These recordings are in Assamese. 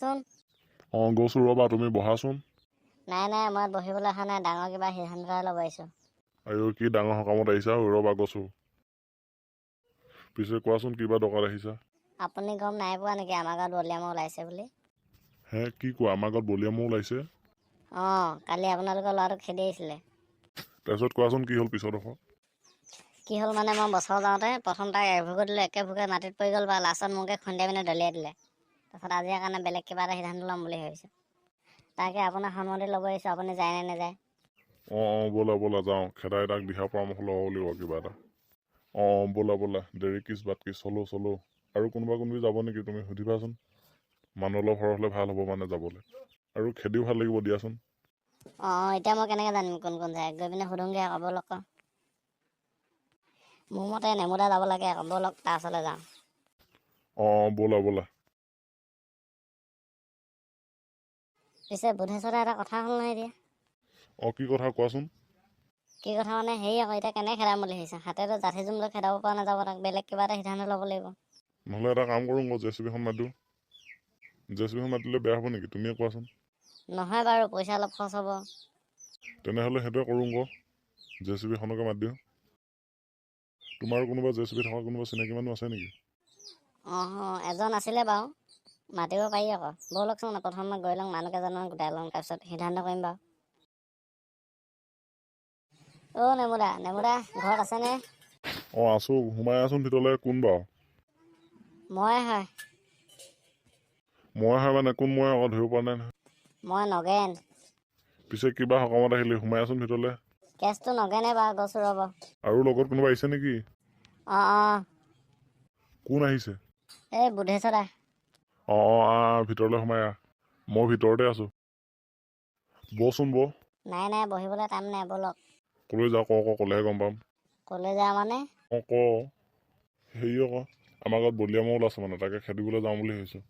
চোন গৈছোঁ ৰ'বা, তুমি বহাচোন। নাই মই বহিবলৈ অহা নাই, ডাঙৰ কিবা সিদ্ধান্ত এটা ল'ব আহিছোঁ। আৰু কি ডাঙৰ সকামত আহিছা? ৰ'বা গৈছোঁ। পিছে কোৱাচোন, কিবা দৰকাৰ আহিছা? আপুনি গম নাই পোৱা নেকি আমাৰ গাঁৱত বলিয়া মহ ওলাইছে বুলি? হে, কি কোৱা? আমাৰ ঘৰত বলিয়া মহ ওলাইছে? কালি আপোনালোকৰ ল'ৰাটোক খেদি আহিছিলে। তাৰপিছত কোৱাচোন, কি হ'ল পিছত আকৌ? কি হ'ল মানে, মই বছৰ যাওঁতে প্ৰথম তাক এভোগো দিলোঁ, একে ভোগে মাটিত পৰি গ'ল বা লাষ্টত মোকে খুন্দিয়াই পিনে দলিয়াই দিলে। তাৰপিছত আজিৰ কাৰণে বেলেগ কিবা এটা সিদ্ধান্ত ল'ম বুলি ভাবিছোঁ। তাকে আপোনাৰ সন্মতি ল'ব আহিছোঁ, আপুনি যায় নে নাযায়? ব'লা যাওঁ। খেদাই তাক দিহা পৰামৰ্শ ল'ব লাগিব কিবা এটা। ব'লা দেৰি কিছ বাট কিছ, চলো। আৰু কোনোবা যাব নেকি তুমি সুধিবাচোন। মানুহ অলপ সৰহ হ'লে ভাল হ'ব মানে যাবলৈ, আৰু খেদিও ভাল লাগিব দিয়াচোন। এতিয়া মই কেনেকৈ জানিম কোন যায়? গৈ পিনে সুধোংগৈ আকৌ, ব'লক আকৌ। মোৰ মতে নেমুদা যাব লাগে আকৌ, ব'লক তাৰ ওচৰলৈ যাওঁ। ব'লা। পিছে বুধেশ্বৰা এটা কথা হ'ল নহয় এতিয়া। কি কথা কোৱাচোন? কি কথা মানে হেৰি আকৌ, এতিয়া কেনেকৈ খেদাম বুলি ভাবিছা? হাতেতো জাঠি জোম লৈ খেদাব পৰা নাযাব, তাক বেলেগ কিবা এটা সিদ্ধান্ত ল'ব লাগিব। নহ'লে এটা কাম কৰোঁ, জেচিবিখন মাতি দিওঁ। জেচিবিখন মাতিলে বেয়া হ'ব নেকি? তুমিয়ে কোৱাচোন। নহয় বাৰু, পইচা অলপ খৰচ হ'ব। তেনেহ'লে সেইটোৱে কৰোঁ, জেচিবিখনকে মাতি দিওঁ। তোমাৰ কোনোবা জেচিবি থকা কোনোবা চিনাকি মানুহ আছে নেকি? এজন আছিলে বাৰু, মাতিব পাৰি আকৌ। ব'লকচোন, প্ৰথমে গৈ লওঁ, মানুহ কেইজনমান গোটাই লওঁ, তাৰপিছত সিদ্ধান্ত কৰিম বাৰু। নেমুদা ঘৰত আছেনে? আছোঁ, সোমাই আছোন ভিতৰলৈ। কোন বাৰু? মই হয় মানে কোন মই আকৌ ধৰিব পৰা নাই নহয়। মই নগেন। পিছে কিবা সকামত আহিলি, সোমাই আছোন ভিতৰলৈ। কেছটো নগেনে বাৰু, গৈছোঁ ৰ'ব। আৰু লগত কোনোবা আহিছে নেকি? কোন আহিছে? এই বুধেশ্বৰ দা। ভিতৰলৈ সোমাই আহ। মই ভিতৰতে আছোঁ। বচোন। নাই বহিবলৈ টাইম নাই, ব'লক। ক'লৈ যাওঁ ক'লেহে গম পাম। ক'লৈ যাওঁ মানে? হেৰি আকৌ, আমাৰ ঘৰত বলিয়া মহ ওলাইছে মানে, তাকে খেদিবলৈ যাওঁ বুলি ভাবিছোঁ।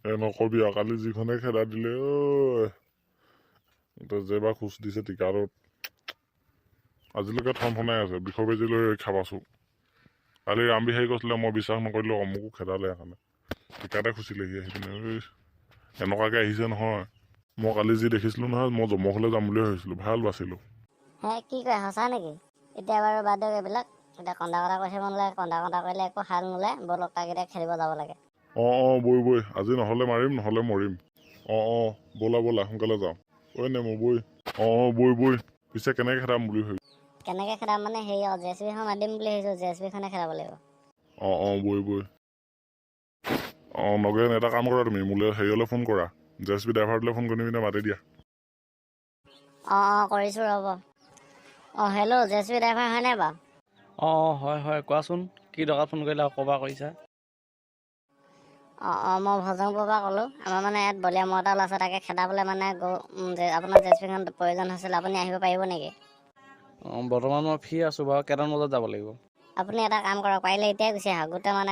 নকবি আৰু, কালি যিখনে খেদা দিলে যেইবাৰ খোজ দিছে টিকাটোত, আজিলৈকে ঠনঠনাই আছে। বিষৰ বেজি লৈ খাবাছোঁ। কালি ৰামবিহাৰী কৈছিলে, মই বিশ্বাস নকৰিলোঁ, মোকো খেদালে সেইকাৰণে। টিকাতে খুচিলেহি আহি পিনে। এনেকুৱাকৈ আহিছে নহয়। মই কালি যি দেখিছিলোঁ নহয়, মই জমকলৈ যাম বুলি ভাবিছিলোঁ। ভাল বাচিলোঁ। কি কয়, সঁচা নেকি? এতিয়া বাৰু বাদ দিয়ক এইবিলাক। এতিয়া কন্দা কটা কৰি থাকিব নালাগে, কন্দা কৰিলে একো হাল নোলায়। ব'লক, তাক এতিয়া খেলিব যাব লাগে। বৈ। আজি নহ'লে মাৰিম, নহ'লে মৰিম। ব'লা, সোনকালে যাওঁ। নেমু বৈ। বৈ। পিছে কেনেকৈ খেদাম বুলি ভাবি? কেনেকৈ খেদাম মানে, জেচিবিখন মাতি দিম বুলি ভাবিছোঁ, জেচিবিখনে খেদাব লাগিব। বৈ। নগেন, এটা কাম কৰা, তুমি মোলৈ হেৰিয়লৈ ফোন কৰা, জেচিবি ড্ৰাইভাৰটোলৈ ফোন কৰি পিনে মাতি দিয়া। কৰিছোঁ ৰ'ব। হেল্ল', জেচিবি ড্ৰাইভাৰ হয়নে বাৰু? হয়, কোৱাচোন। কি দৰকাৰত ফোন কৰিলা, ক'ৰপৰা কৰিছা? মই ভজংপুৰৰ পৰা ক'লোঁ। আমাৰ মানে ইয়াত বলিয়া মহ এটা ওলাইছে, তাকে খেদাবলৈ মানে আপোনাৰ জেচিবিখন প্ৰয়োজন হৈছিল। আপুনি আহিব পাৰিব নেকি? বৰ্তমান মই ফ্ৰী আছোঁ বাৰু, কেইটামান বজাত যাব লাগিব? আপুনি এটা কাম কৰক, পাৰিলে এতিয়াই গুচি আহক।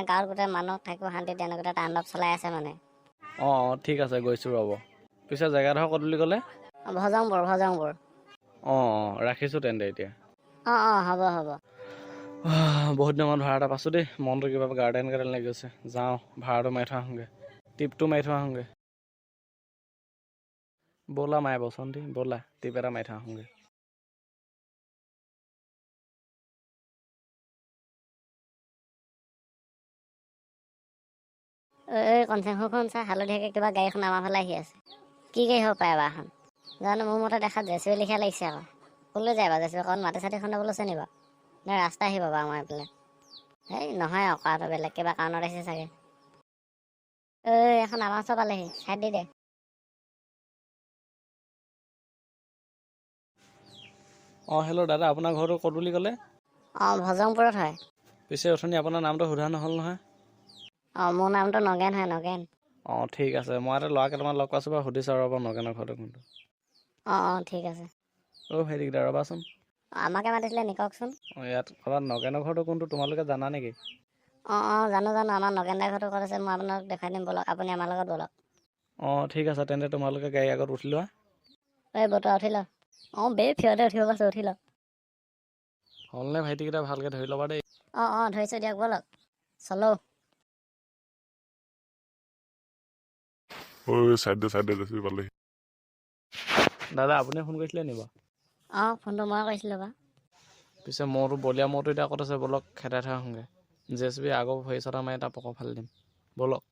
গাঁৱত গোটেই মানুহ থাকিব শান্তিত, তেনেকুৱা তাণ্ডৱ চলাই আছে মানে। ঠিক আছে, গৈছোঁ ৰ'ব। পিছে জেগাডোখৰ ক'ত বুলি ক'লে? ভজংপুৰ। ৰাখিছোঁ তেন্তে এতিয়া। হ'ব। বহুত দিনৰ মূৰত ভাড়া এটা পাইছোঁ দেই। মনটো কিবা গাৰ্ডেন লাগি গৈছে। যাওঁ, ভাড়াটো মাৰি থৈ আহোঁগৈ। টিপটো মাৰি থৈ আহোঁগৈ। ব'লা মায়ে বচন্তি, ব'লা টিপ এটা মাৰি থৈ আহোঁগৈ। কনচেংখন চা, হালধীয়াকৈ কিবা গাড়ী এখন আমাৰ ফালে আহি আছে। কি গাড়ী হ'ব পাৰে বাৰু এখন? জানো, মোৰ মতে দেখাত জেচিবি লিখিয়া লাগিছে আকৌ। ক'লৈ যায় বাৰু জেচিবি? অকণ মাটি চাটি খুন্দাবলৈ আছে নি বাৰু? নে ৰাস্তা আহিব বাৰু আমাৰ এইফালে? নহয় আকৌ, কৰাটো বেলেগ কিবা কাৰণত আহিছে চাগে। এখন আমাৰ ওচৰ পালেহি, চাইড দি দে। হেল্ল' দাদা, আপোনাৰ ঘৰটো ক'ত বুলি ক'লে? ভজংপুৰত হয়। পিছে অথনি আপোনাৰ নামটো সোধা নহ'ল নহয়? মোৰ নামটো নগেন হয়, নগেন। ঠিক আছে। মই এটা ল'ৰা কেইটামান লগ পাইছোঁ বাৰু, সুধি চাওঁ ৰ'ব নগেনৰ ঘৰটো কোনটো। ঠিক আছে। সেইকেইটা ৰ'বাচোন। আমাকে মাতিছিলে নি, কওকচোন। ইয়াত ক'ৰবাত নগেনৰ ঘৰটো কোনটো তোমালোকে জানা নেকি? জানো। আমাৰ নগেন দাৰ ঘৰটো ক'ত আছে, মই আপোনাক দেখাই দিম, ব'লক। আপুনি আমাৰ লগত ব'লক। ঠিক আছে, তেন্তে তোমালোকে গাড়ী আগত উঠি লোৱা। বতৰা উঠি ল। ফিৰতে উঠিব পাইছোঁ, উঠি ল। হ'লনে ভাইটিকেইটা, ভালকৈ ধৰি ল'বা দেই। ধৰিছোঁ দিয়ক, ব'লক। চলো। ঐ চাইডে জেচিবি পালেহি। দাদা আপুনি ফোন কৰিছিলে নি বাৰু? অঁ ফোনটো মই কৰিছিলোঁ বাৰু। পিছে মইতো বলীয়া মইতো এতিয়া ক'ত আছে বলক খেদাই থৈ আহোঁগৈ। জেচিবি আগৰ ভৰি চটা মাৰি এটা পকৰ ফালি দিম বলক।